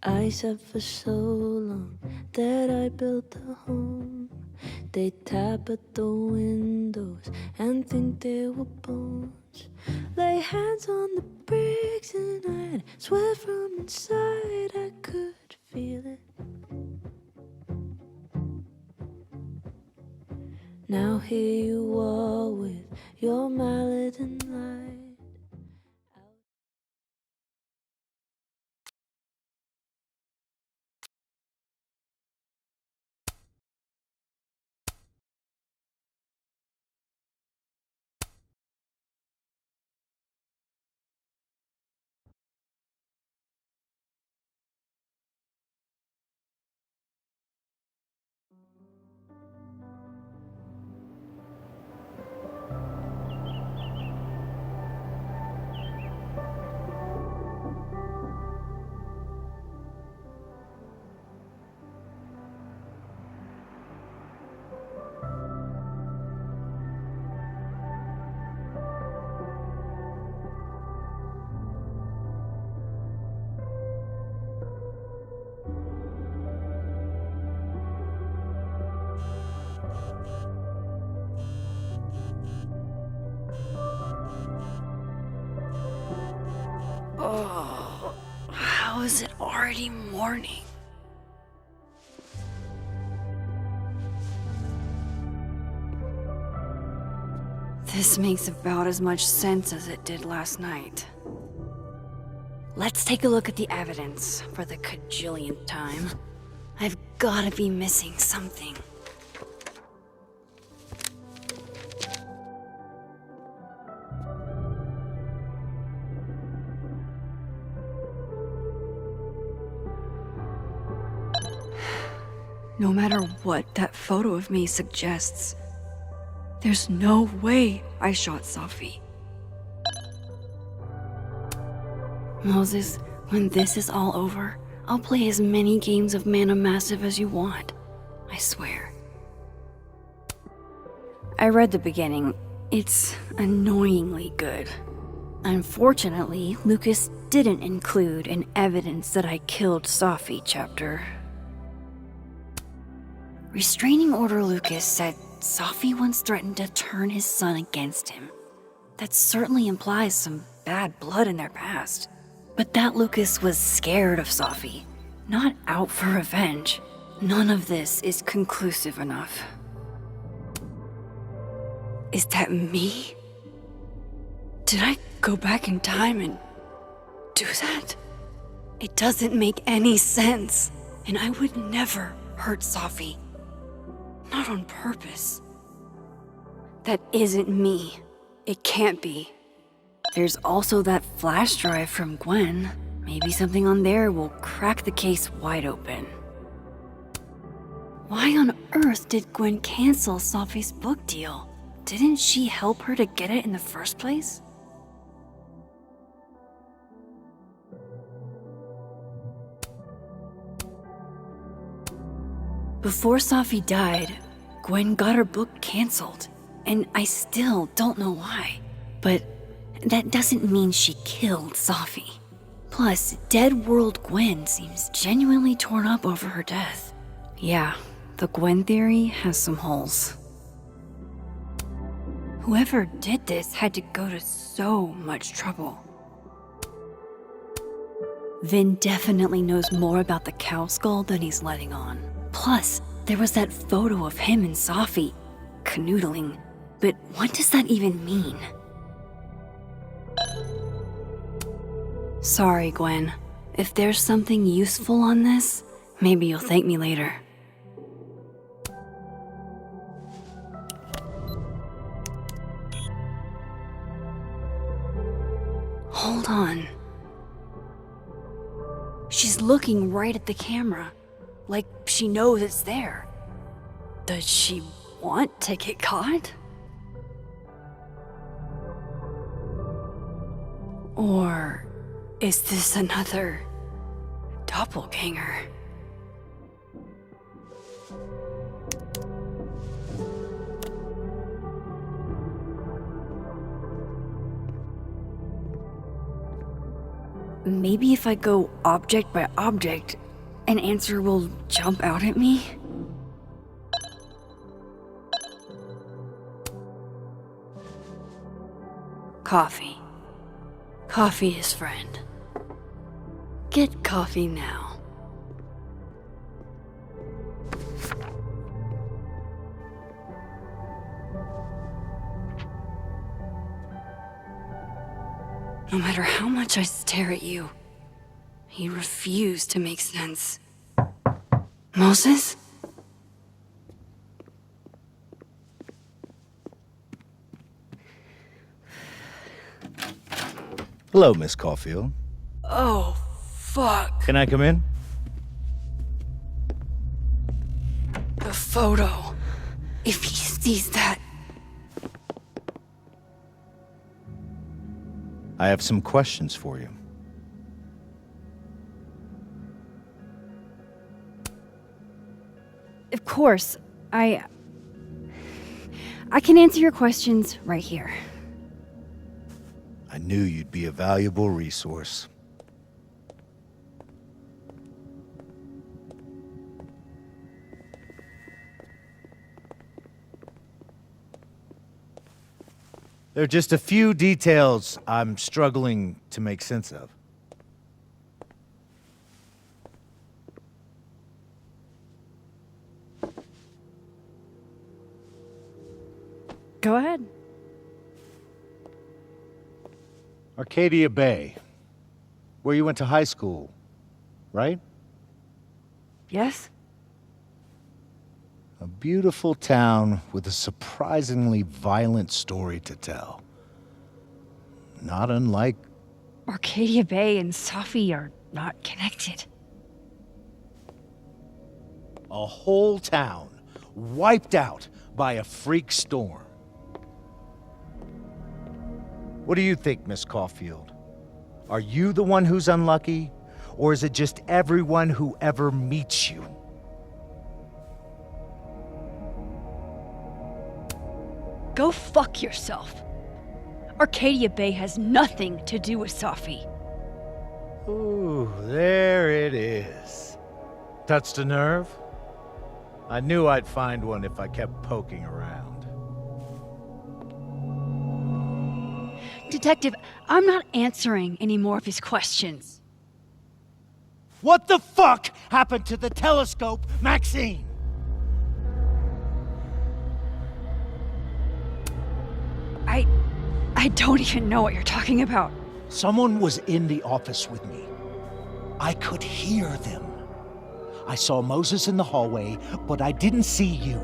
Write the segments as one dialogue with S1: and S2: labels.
S1: I said for so long that I built a home. They tap at the windows and think they were bones. Lay hands on the bricks and I'd swear from inside I could feel it. Now here you are with your mallet and light.
S2: Oh, how is it already morning? This makes about as much sense as it did last night. Let's take a look at the evidence for the cajillionth time. I've gotta be missing something. No matter what that photo of me suggests, there's no way I shot Safi. Moses, when this is all over, I'll play as many games of Mana Massive as you want. I swear. I read the beginning. It's annoyingly good. Unfortunately, Lucas didn't include an evidence that I killed Safi chapter. Restraining Order Lucas said Safi once threatened to turn his son against him. That certainly implies some bad blood in their past. But that Lucas was scared of Safi, not out for revenge. None of this is conclusive enough. Is that me? Did I go back in time and do that? It doesn't make any sense, and I would never hurt Safi. Not on purpose. That isn't me. It can't be. There's also that flash drive from Gwen. Maybe something on there will crack the case wide open. Why on earth did Gwen cancel Safi's book deal? Didn't she help her to get it in the first place? Before Safi died, Gwen got her book canceled, and I still don't know why. But that doesn't mean she killed Safi. Plus, Dead World Gwen seems genuinely torn up over her death. Yeah, the Gwen theory has some holes. Whoever did this had to go to so much trouble. Vin definitely knows more about the cow skull than he's letting on. Plus, there was that photo of him and Safi canoodling. But what does that even mean? Sorry, Gwen. If there's something useful on this, maybe you'll thank me later. Hold on. She's looking right at the camera, like she knows it's there. Does she want to get caught? Or is this another doppelganger? maybe if I go object by object, an answer will jump out at me? Coffee. Coffee is friend. Get coffee now. No matter how much I stare at you, you refuse to make sense. Moses?
S3: Hello, Miss Caulfield.
S2: Oh, fuck.
S3: Can I come in?
S2: The photo. If he sees that...
S3: I have some questions for you.
S2: Of course, I can answer your questions right here.
S3: I knew you'd be a valuable resource. There are just a few details I'm struggling to make sense of.
S2: Go ahead.
S3: Arcadia Bay, where you went to high school, right?
S2: Yes?
S3: A beautiful town with a surprisingly violent story to tell. Not unlike...
S2: Arcadia Bay and Safi are not connected.
S3: a whole town wiped out by a freak storm. What do you think, Miss Caulfield? Are you the one who's unlucky, or is it just everyone who ever meets you?
S2: Go fuck yourself. Arcadia Bay has nothing to do with Safi.
S3: Ooh, there it is. Touched a nerve? I knew I'd find one if I kept poking around.
S2: Detective, I'm not answering any more of his questions.
S3: What the fuck happened to the telescope, Maxine?
S2: I don't even know what you're talking about.
S3: Someone was in the office with me. I could hear them. I saw Moses in the hallway, but I didn't see you.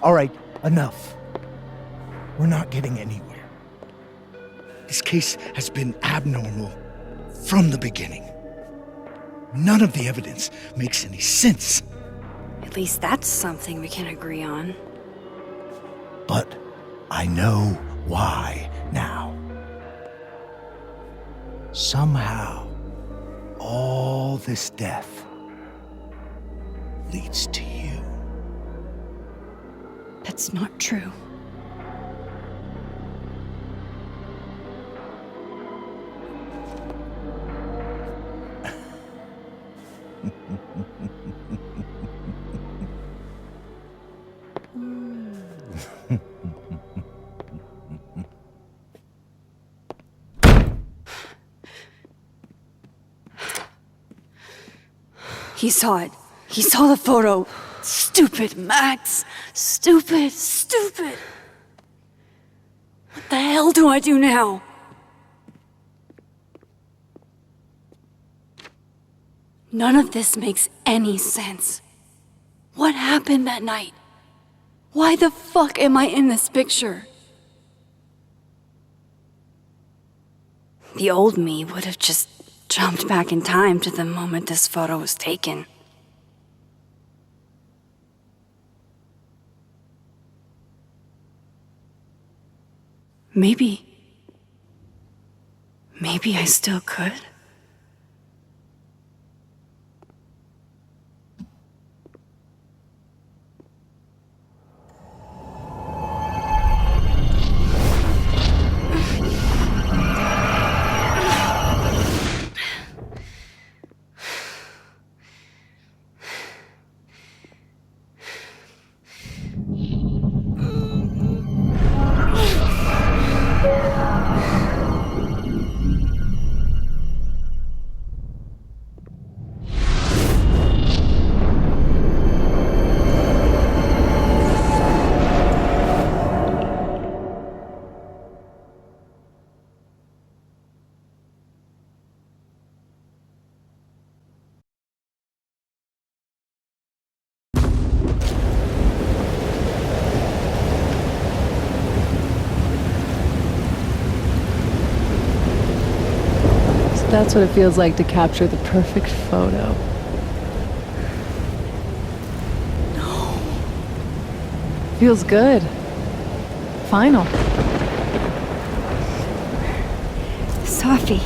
S3: All right, enough. We're not getting anywhere. This case has been abnormal from the beginning. None of the evidence makes any sense.
S2: At least that's something we can agree on.
S3: But I know why now. Somehow, all this death leads to you.
S2: That's not true. He saw it. He saw the photo. Stupid, Max. Stupid, stupid. What the hell do I do now? None of this makes any sense. What happened that night? Why the fuck am I in this picture? The old me would have just jumped back in time to the moment this photo was taken. Maybe I still could.
S4: That's what it feels like to capture the perfect photo.
S2: No.
S4: Feels good. Final.
S2: Sophie.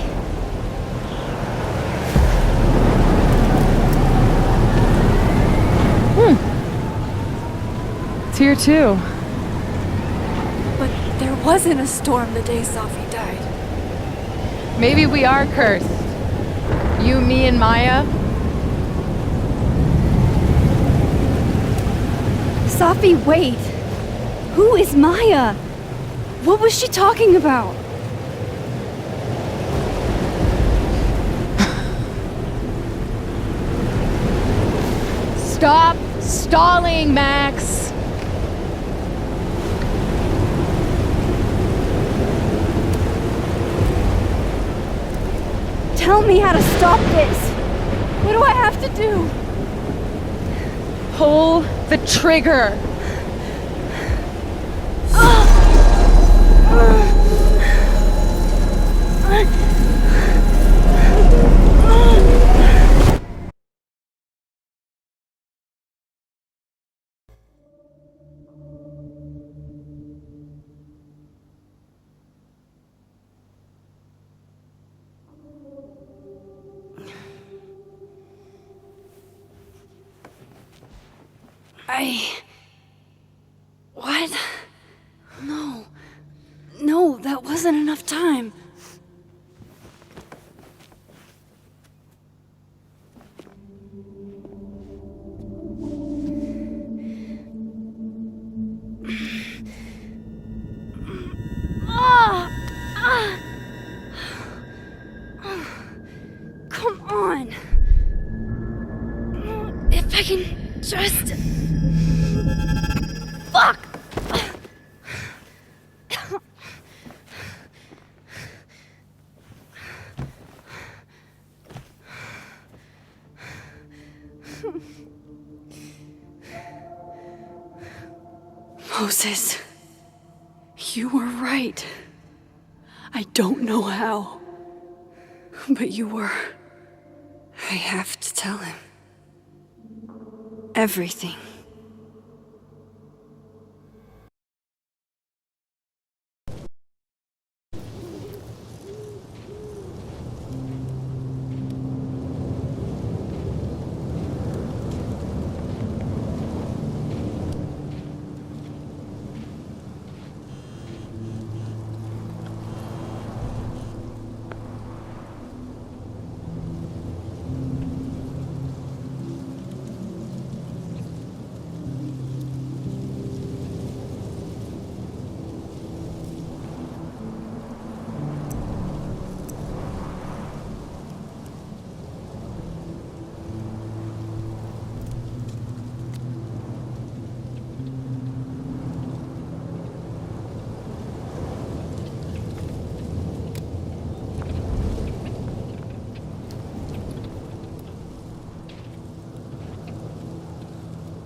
S4: It's here too.
S2: But there wasn't a storm the day Sophie died.
S4: Maybe we are cursed. You, me, and Maya.
S2: Sophie, wait! Who is Maya? What was she talking about?
S4: Stop stalling, Max!
S2: Tell me how to stop this! What do I have to do?
S4: Pull the trigger!
S2: What? No. No, that wasn't enough time. Come on. If I can just... Fuck! Moses, you were right. I don't know how, but you were. I have to tell him. Everything.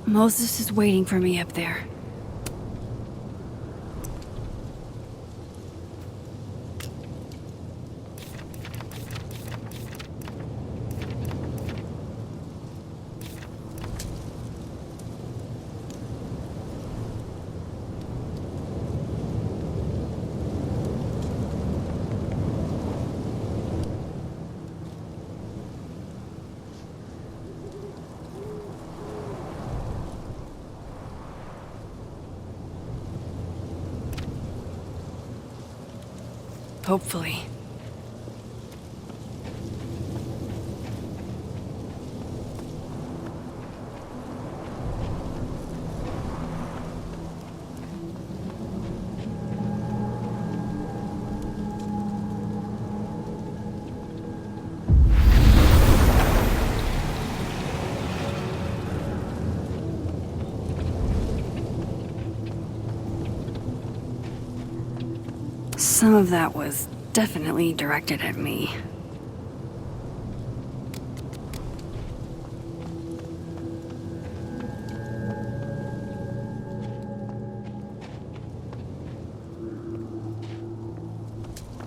S2: Moses is waiting for me up there. Hopefully. Some of that was definitely directed at me.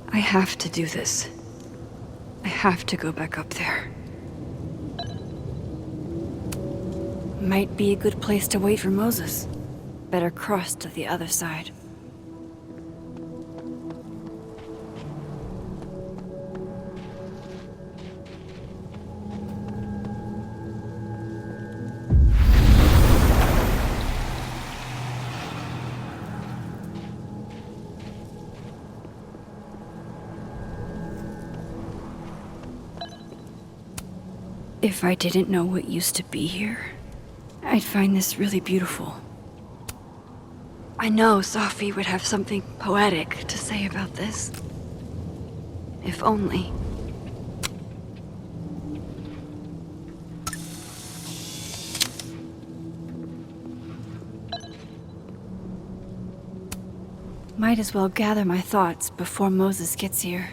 S2: I have to do this. I have have to go back up there. Might be a good place to wait for Moses. Better cross to the other side. If I didn't know what used to be here, I'd find this really beautiful. I know Sophie would have something poetic to say about this. If only. Might as well gather my thoughts before Moses gets here.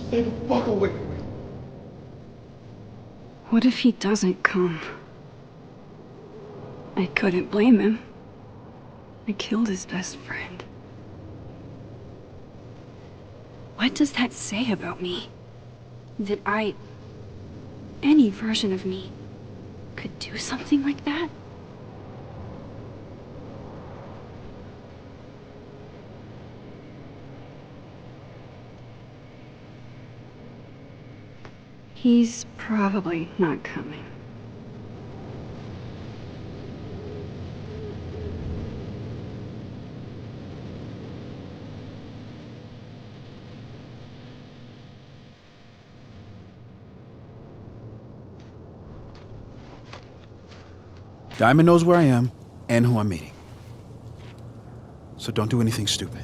S3: Stay the fuck away.
S2: What if he doesn't come? I couldn't blame him. I killed his best friend. What does that say about me? That any version of me, could do something like that? He's probably not coming.
S5: Diamond knows where I am and who I'm meeting. So don't do anything stupid.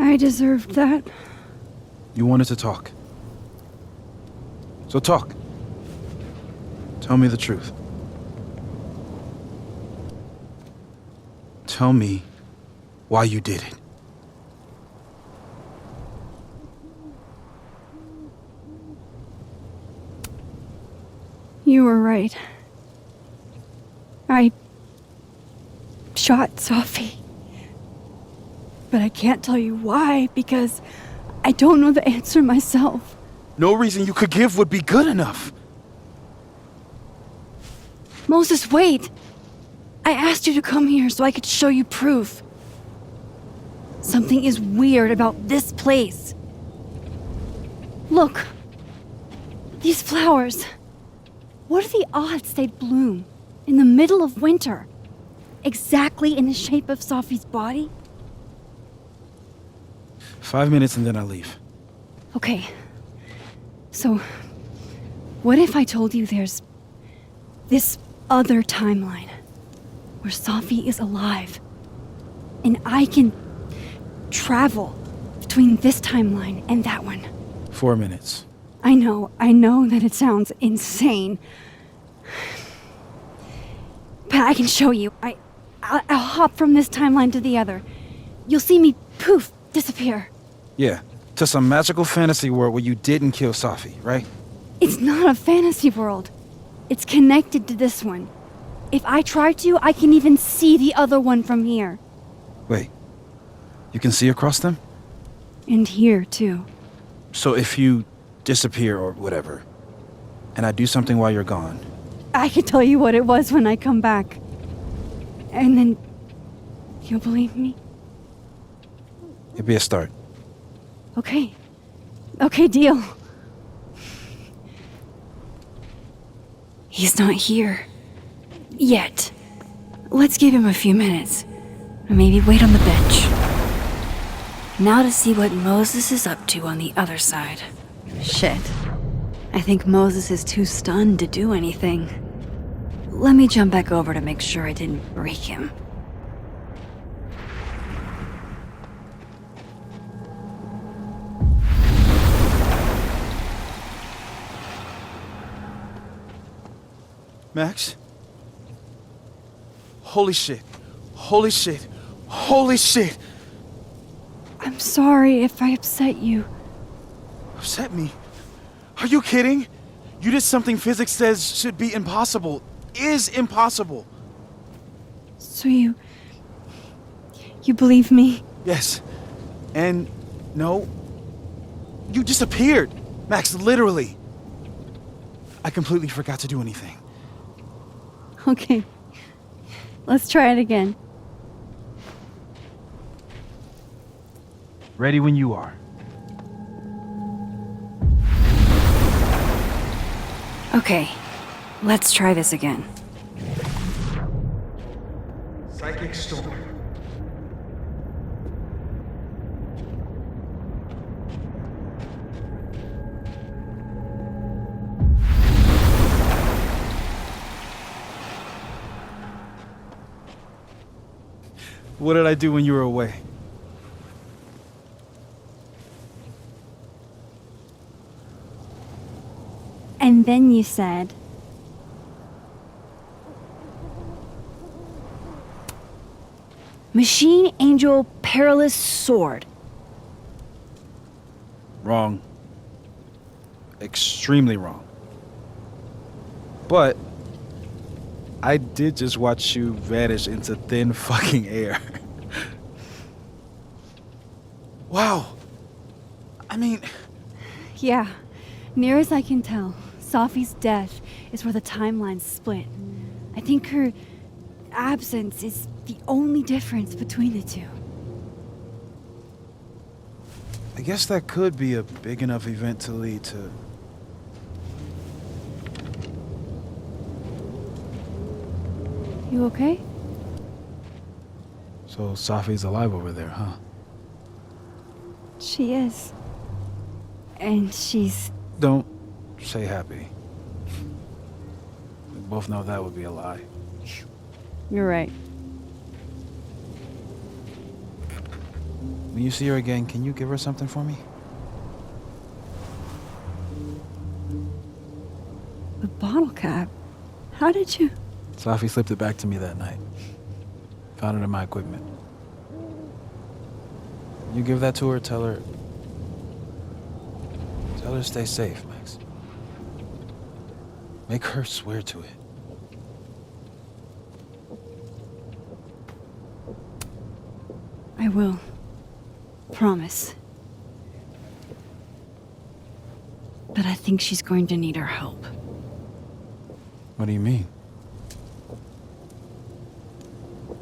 S2: I deserved that.
S5: You wanted to talk. So talk. Tell me the truth. Tell me why you did it.
S2: You were right. I shot Sophie. But I can't tell you why, because I don't know the answer myself.
S5: No reason you could give would be good enough.
S2: Moses, wait! I asked you to come here so I could show you proof. Something is weird about this place. Look. These flowers. What are the odds they'd bloom in the middle of winter? Exactly in the shape of Sophie's body?
S5: 5 minutes and then I leave.
S2: Okay. So, what if I told you there's this other timeline where Sophie is alive and I can travel between this timeline and that one?
S5: 4 minutes.
S2: I know that it sounds insane. But I can show you. I'll hop from this timeline to the other. You'll see me, poof, disappear.
S5: Yeah, to some magical fantasy world where you didn't kill Sophie, right?
S2: It's not a fantasy world. It's connected to this one. If I try to, I can even see the other one from here.
S5: Wait, you can see across them?
S2: And here, too.
S5: So if you disappear or whatever, and I do something while you're gone...
S2: I can tell you what it was when I come back. And then... you'll believe me?
S5: It'd be a start.
S2: Okay. Okay, deal. He's not here. Yet. Let's give him a few minutes. Maybe wait on the bench. Now to see what Moses is up to on the other side. Shit. I think Moses is too stunned to do anything. Let me jump back over to make sure I didn't break him.
S5: Max? Holy shit. Holy shit. Holy shit!
S2: I'm sorry if I upset you.
S5: Upset me? Are you kidding? You did something physics says should be impossible. Is impossible.
S2: So you believe me?
S5: Yes. And no. You disappeared. Max, literally. I completely forgot to do anything.
S2: Okay. Let's try it again.
S5: Ready when you are.
S2: Okay. Let's try this again.
S3: Psychic storm.
S5: What did I do when you were away?
S2: And then you said, Machine Angel Perilous Sword.
S5: Wrong. Extremely wrong. But I did just watch you vanish into thin fucking air. Wow. I mean,
S2: Yeah, near as I can tell, Safi's death is where the timelines split. I think her absence is the only difference between the two.
S5: I guess that could be a big enough event to lead to.
S2: You okay?
S5: So Safi's alive over there, huh?
S2: She is. And she's...
S5: Don't say happy. We both know that would be a lie.
S2: You're right.
S5: When you see her again, can you give her something for me?
S2: The bottle cap? How did you...
S5: Safi slipped it back to me that night. Found it in my equipment. You give that to her, tell her to stay safe, Max. Make her swear to it.
S2: I will. Promise. But I think she's going to need our help.
S5: What do you mean?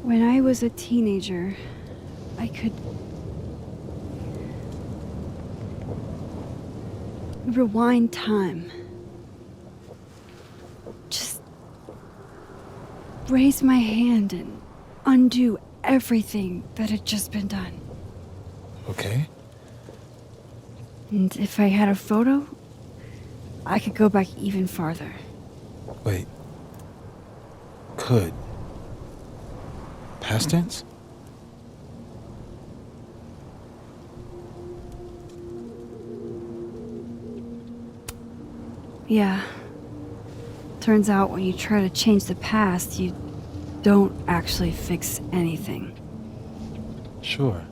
S2: When I was a teenager, I could rewind time. Just raise my hand and undo everything that had just been done.
S5: Okay.
S2: And if I had a photo, I could go back even farther.
S5: Wait. Could. Past tense?
S2: Yeah. Turns out when you try to change the past, you don't actually fix anything.
S5: Sure.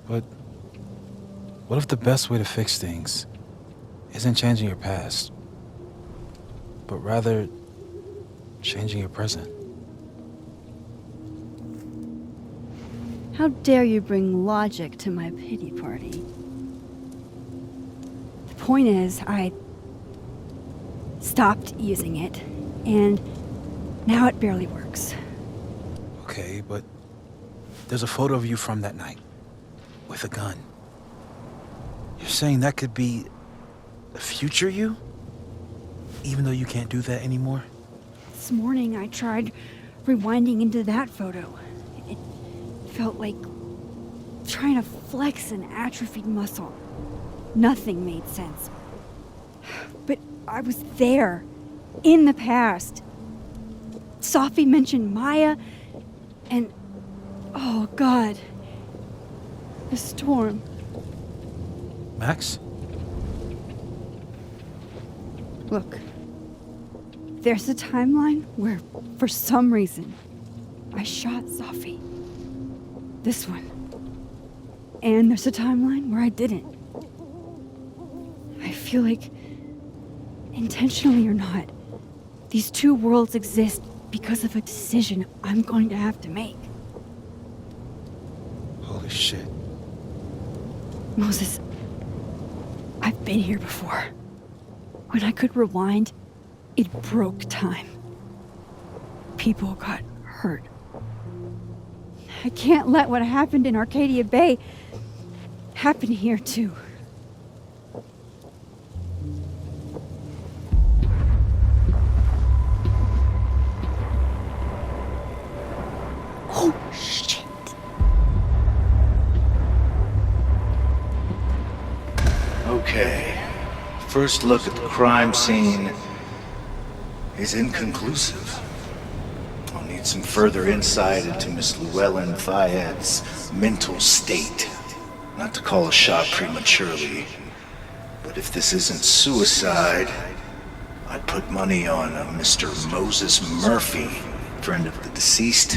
S5: But what if the best way to fix things isn't changing your past, but rather changing your present?
S2: How dare you bring logic to my pity party? The point is, I stopped using it, and now it barely works.
S5: Okay, but there's a photo of you from that night with a gun. You're saying that could be the future you? Even though you can't do that anymore?
S2: This morning I tried rewinding into that photo. It felt like trying to flex an atrophied muscle. Nothing made sense. But I was there, in the past. Safi mentioned Maya, and oh God, the storm.
S5: Max?
S2: Look, there's a timeline where, for some reason, I shot Safi. This one. And there's a timeline where I didn't. feel like, intentionally or not, these two worlds exist because of a decision I'm going to have to make.
S5: Holy shit.
S2: Moses, I've been here before. When I could rewind, it broke time. People got hurt. I can't let what happened in Arcadia Bay happen here too. Oh, shit.
S3: Okay. First look at the crime scene is inconclusive. I'll need some further insight into Miss Llewellyn Fayette's mental state. Not to call a shot prematurely, but if this isn't suicide, I'd put money on a Mr. Moses Murphy, friend of the deceased,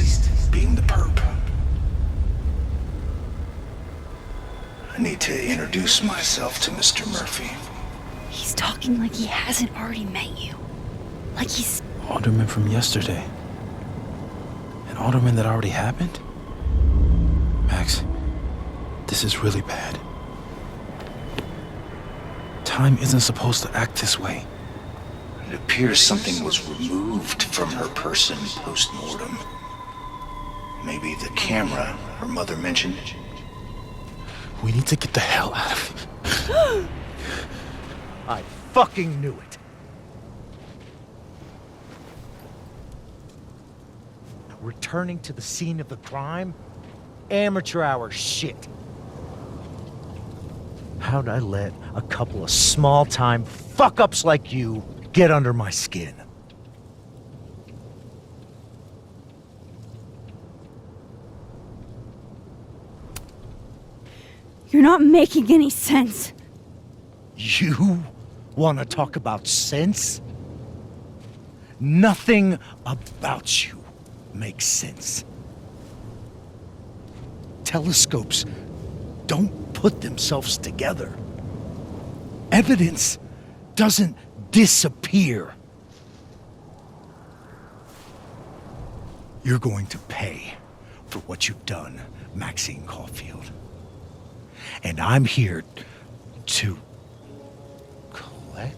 S3: being the perp. I need to introduce myself to Mr. Murphy.
S2: He's talking like he hasn't already met you. Like he's...
S5: Alderman from yesterday. An alderman that already happened? Max, this is really bad. Time isn't supposed to act this way.
S3: It appears something was removed from her person post-mortem. Maybe the camera her mother mentioned.
S5: We need to get the hell out of here.
S3: I fucking knew it. Returning to the scene of the crime? Amateur hour shit. How'd I let a couple of small-time fuck-ups like you get under my skin?
S2: You're not making any sense.
S3: You want to talk about sense? Nothing about you makes sense. Telescopes don't put themselves together. Evidence doesn't disappear. You're going to pay for what you've done, Maxine Caulfield. And I'm here to collect.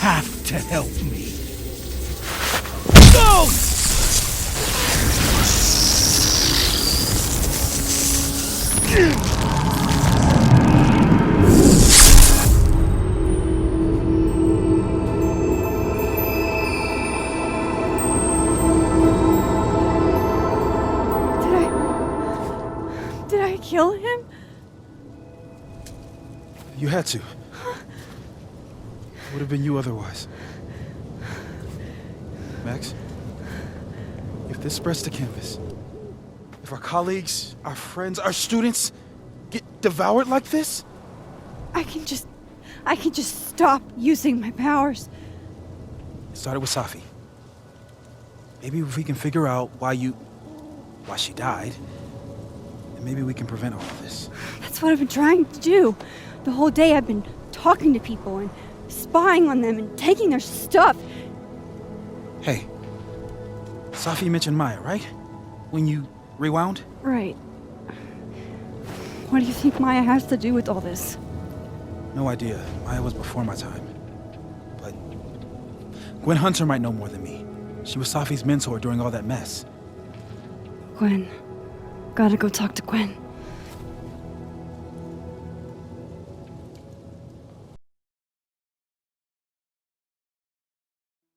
S3: Have to help me. Go!
S2: Did I kill him?
S5: You had to. Would have been you otherwise. Max, if this spreads to campus, if our colleagues, our friends, our students get devoured like this,
S2: I can just stop using my powers.
S5: it started with Safi. Maybe if we can figure out why you... why she died. And maybe we can prevent all of this.
S2: That's what I've been trying to do. The whole day I've been talking to people and spying on them and taking their stuff.
S5: Hey, Safi mentioned Maya, right? When you rewound?
S2: Right. What do you think Maya has to do with all this?
S5: No idea. Maya was before my time. But Gwen Hunter might know more than me. She was Safi's mentor during all that mess.
S2: Gwen. Gotta go talk to Gwen.